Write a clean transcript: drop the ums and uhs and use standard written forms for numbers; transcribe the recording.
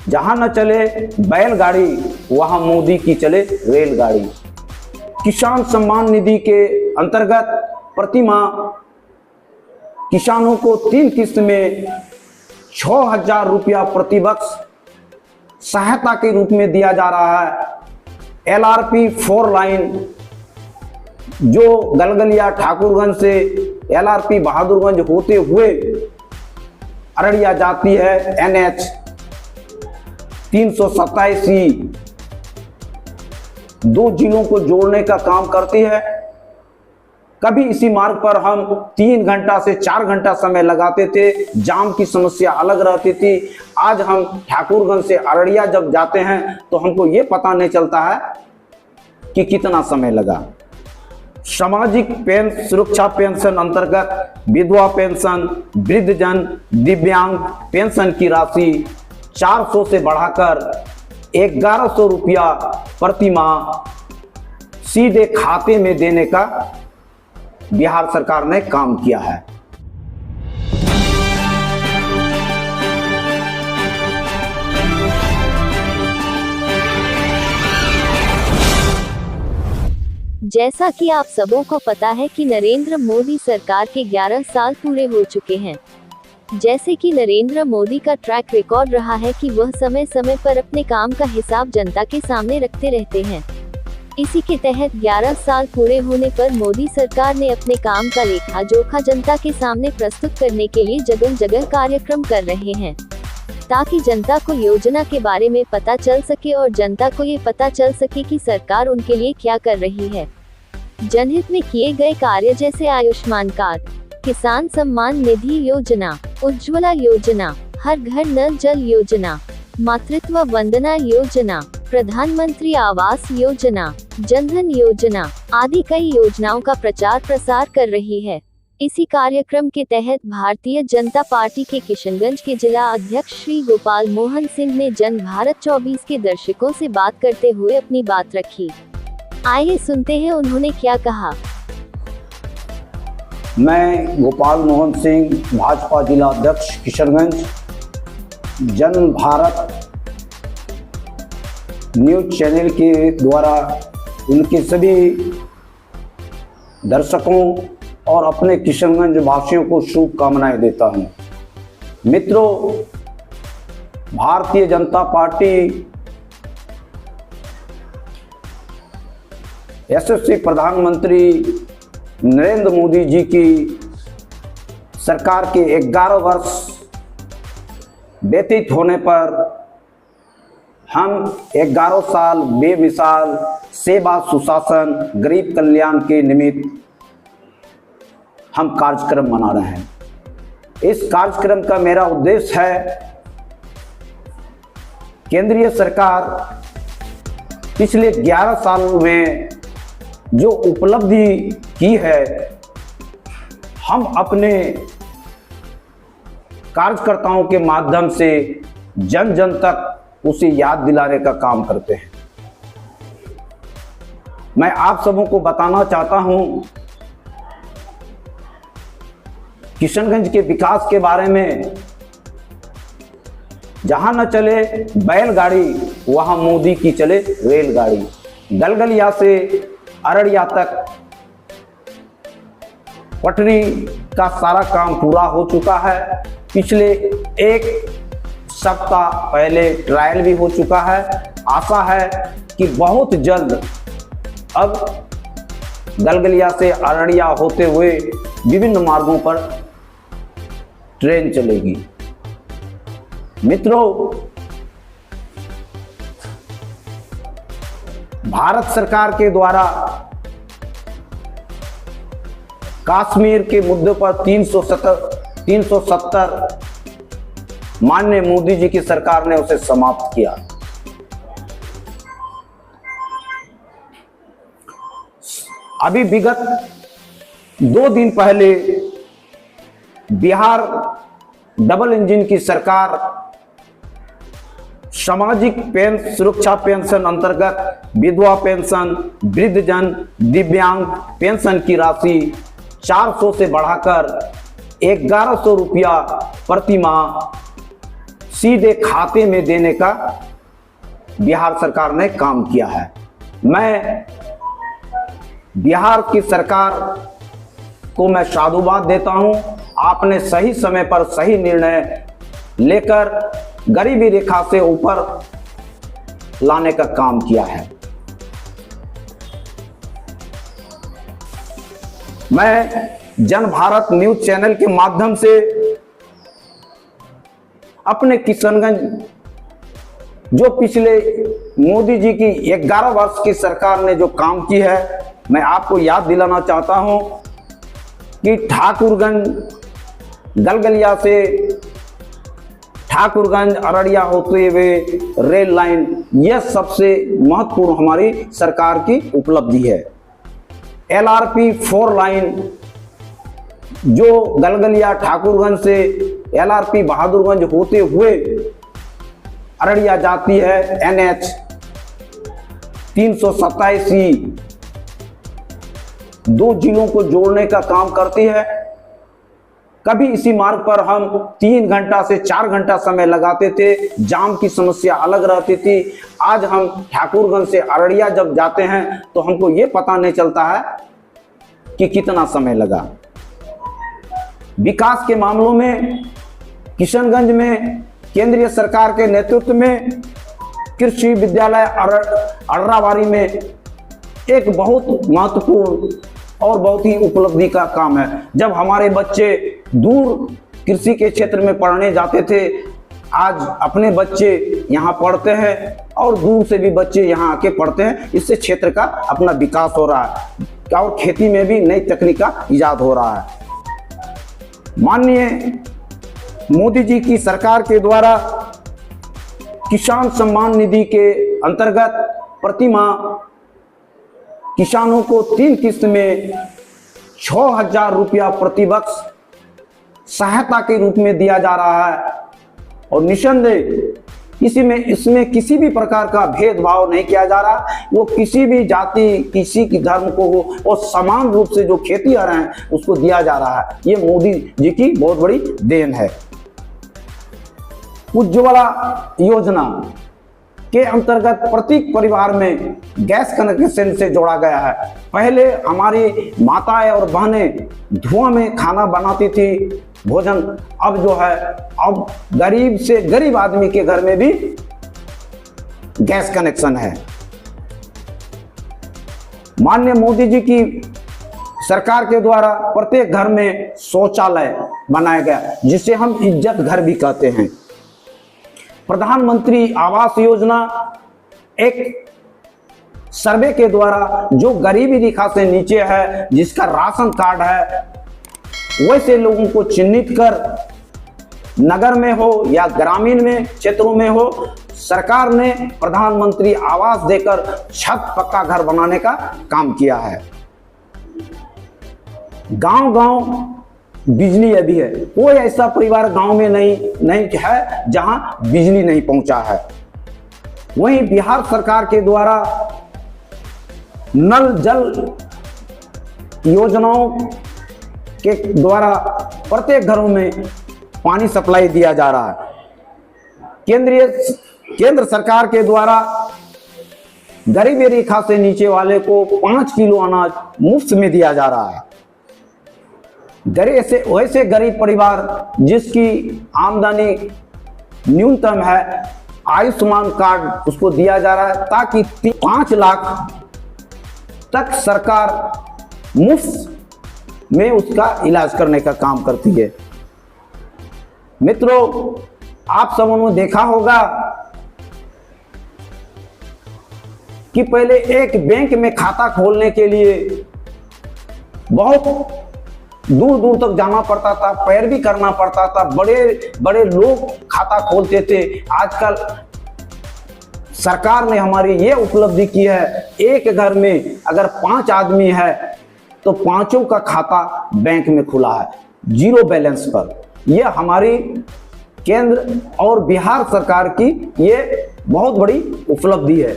जहां न चले बैलगाड़ी वहां मोदी की चले रेलगाड़ी। किसान सम्मान निधि के अंतर्गत प्रति माह किसानों को 3 किस्त में 6,000 रुपया प्रतिवर्ष सहायता के रूप में दिया जा रहा है। LRP 4 लाइन जो गलगलिया ठाकुरगंज से LRP बहादुरगंज होते हुए अररिया जाती है, NH 327 दो जिलों को जोड़ने का काम करती है। कभी इसी मार्ग पर हम 3 घंटा से 4 घंटा समय लगाते थे, जाम की समस्या अलग रहती थी। आज हम ठाकुरगंज से अररिया जब जाते हैं तो हमको ये पता नहीं चलता है कि कितना समय लगा। सामाजिक सुरक्षा पेंशन अंतर्गत विधवा पेंशन, वृद्धजन, दिव्यांग पेंशन की राशि 400 से बढ़ाकर 1100 रुपया प्रति माह सीधे खाते में देने का बिहार सरकार ने काम किया है। जैसा कि आप सबों को पता है कि नरेंद्र मोदी सरकार के 11 साल पूरे हो चुके हैं। जैसे कि नरेंद्र मोदी का ट्रैक रिकॉर्ड रहा है कि वह समय समय पर अपने काम का हिसाब जनता के सामने रखते रहते हैं। इसी के तहत 11 साल पूरे होने पर मोदी सरकार ने अपने काम का लेखा जोखा जनता के सामने प्रस्तुत करने के लिए जगह जगह कार्यक्रम कर रहे हैं, ताकि जनता को योजना के बारे में पता चल सके और जनता को ये पता चल सके कि सरकार उनके लिए क्या कर रही है। जनहित में किए गए कार्य जैसे आयुष्मान कार्ड, किसान सम्मान निधि योजना, उज्ज्वला योजना, हर घर नल जल योजना, मातृत्व वंदना योजना, प्रधानमंत्री आवास योजना, जनधन योजना आदि कई योजनाओं का प्रचार प्रसार कर रही है। इसी कार्यक्रम के तहत भारतीय जनता पार्टी के किशनगंज के जिला अध्यक्ष श्री गोपाल मोहन सिंह ने जन भारत 24 के दर्शकों से बात करते हुए अपनी बात रखी। आइए सुनते हैं उन्होंने क्या कहा। मैं गोपाल मोहन सिंह, भाजपा जिला अध्यक्ष किशनगंज, जन भारत न्यूज चैनल के द्वारा उनके सभी दर्शकों और अपने किशनगंज वासियों को शुभकामनाएं देता हूं। मित्रों, भारतीय जनता पार्टी यशस्वी प्रधानमंत्री नरेंद्र मोदी जी की सरकार के 11 वर्ष व्यतीत होने पर हम 11 साल बेमिसाल सेवा, सुशासन, गरीब कल्याण के निमित्त हम कार्यक्रम मना रहे हैं। इस कार्यक्रम का मेरा उद्देश्य है, केंद्रीय सरकार पिछले 11 साल में जो उपलब्धि की है, हम अपने कार्यकर्ताओं के माध्यम से जन जन तक उसे याद दिलाने का काम करते हैं। मैं आप सबों को बताना चाहता हूं किशनगंज के विकास के बारे में। जहां न चले बैलगाड़ी वहां मोदी की चले रेलगाड़ी। गलगलिया से अररिया तक पटरी का सारा काम पूरा हो चुका है। पिछले 1 सप्ताह पहले ट्रायल भी हो चुका है। आशा है कि बहुत जल्द अब गलगलिया से अररिया होते हुए विभिन्न मार्गों पर ट्रेन चलेगी। मित्रों, भारत सरकार के द्वारा कश्मीर के मुद्दे पर 370 माननीय मोदी जी की सरकार ने उसे समाप्त किया। अभी विगत 2 दिन पहले बिहार डबल इंजन की सरकार सामाजिक सुरक्षा पेंशन अंतर्गत विधवा पेंशन, वृद्धजन, दिव्यांग पेंशन की राशि 400 से बढ़ाकर 1100 रुपया प्रति माह सीधे खाते में देने का बिहार सरकार ने काम किया है। मैं बिहार की सरकार को मैं साधुवाद देता हूं। आपने सही समय पर सही निर्णय लेकर गरीबी रेखा से ऊपर लाने का काम किया है। मैं जन भारत न्यूज चैनल के माध्यम से अपने किशनगंज, जो पिछले मोदी जी की 11 वर्ष की सरकार ने जो काम की है, मैं आपको याद दिलाना चाहता हूं कि ठाकुरगंज गलगलिया से ठाकुरगंज अररिया होते हुए रेल लाइन, यह सबसे महत्वपूर्ण हमारी सरकार की उपलब्धि है। LRP 4 लाइन जो गलगलिया ठाकुरगंज से LRP बहादुरगंज होते हुए अररिया जाती है, NH 327 दो जिलों को जोड़ने का काम करती है। कभी इसी मार्ग पर हम 3 घंटा से 4 घंटा समय लगाते थे, जाम की समस्या अलग रहती थी। आज हम ठाकुरगंज से अररिया जब जाते हैं तो हमको ये पता नहीं चलता है कि कितना समय लगा। विकास के मामलों में किशनगंज में केंद्रीय सरकार के नेतृत्व में कृषि विद्यालय अर्रावारी में एक बहुत महत्वपूर्ण और बहुत ही उपलब्धि का काम है। जब हमारे बच्चे दूर कृषि के क्षेत्र में पढ़ने जाते थे, आज अपने बच्चे यहाँ पढ़ते हैं और दूर से भी बच्चे यहाँ आके पढ़ते हैं। इससे क्षेत्र का अपना विकास हो रहा है और खेती में भी नई तकनीक का इजाद हो रहा है। माननीय मोदी जी की सरकार के द्वारा किसान सम्मान निधि के अंतर्गत प्रति माह किसानों को 3 किस्त में 6,000 रुपया प्रति वर्ष सहायता के रूप में दिया जा रहा है। और निसंदेह इसमें किसी भी प्रकार का भेदभाव नहीं किया जा रहा। वो किसी भी जाति, किसी की धर्म को हो, और समान रूप से जो खेती आ रहे हैं उसको दिया जा रहा है। ये मोदी जी की बहुत बड़ी देन है। उज्ज्वला योजना के अंतर्गत प्रत्येक परिवार में गैस कनेक्शन से जोड़ा गया है। पहले हमारी माताएं और बहनें धुआं में खाना बनाती थी, भोजन, अब जो है अब गरीब से गरीब आदमी के घर में भी गैस कनेक्शन है। माननीय मोदी जी की सरकार के द्वारा प्रत्येक घर में शौचालय बनाया गया, जिसे हम इज्जत घर भी कहते हैं। प्रधानमंत्री आवास योजना एक सर्वे के द्वारा जो गरीबी रेखा से नीचे है, जिसका राशन कार्ड है, वैसे लोगों को चिन्हित कर नगर में हो या ग्रामीण में क्षेत्रों में हो, सरकार ने प्रधानमंत्री आवास देकर छत पक्का घर बनाने का काम किया है। गांव-गांव बिजली अभी है। कोई ऐसा परिवार गांव में नहीं है जहां बिजली नहीं पहुंचा है। वहीं बिहार सरकार के द्वारा नल जल योजनाओं के द्वारा प्रत्येक घरों में पानी सप्लाई दिया जा रहा है। केंद्र सरकार के द्वारा गरीबी रेखा से नीचे वाले को 5 किलो अनाज मुफ्त में दिया जा रहा है। वैसे गरीब परिवार जिसकी आमदनी न्यूनतम है, आयुष्मान कार्ड उसको दिया जा रहा है, ताकि 5 लाख तक सरकार मुफ्त में उसका इलाज करने का काम करती है। मित्रों, आप सबों ने देखा होगा कि पहले एक बैंक में खाता खोलने के लिए बहुत दूर दूर तक जाना पड़ता था, पैरवी करना पड़ता था, बड़े बड़े लोग खाता खोलते थे। आजकल सरकार ने हमारी ये उपलब्धि की है, एक घर में अगर 5 आदमी है तो 5 का खाता बैंक में खुला है, 0 बैलेंस पर। यह हमारी केंद्र और बिहार सरकार की ये बहुत बड़ी उपलब्धि है।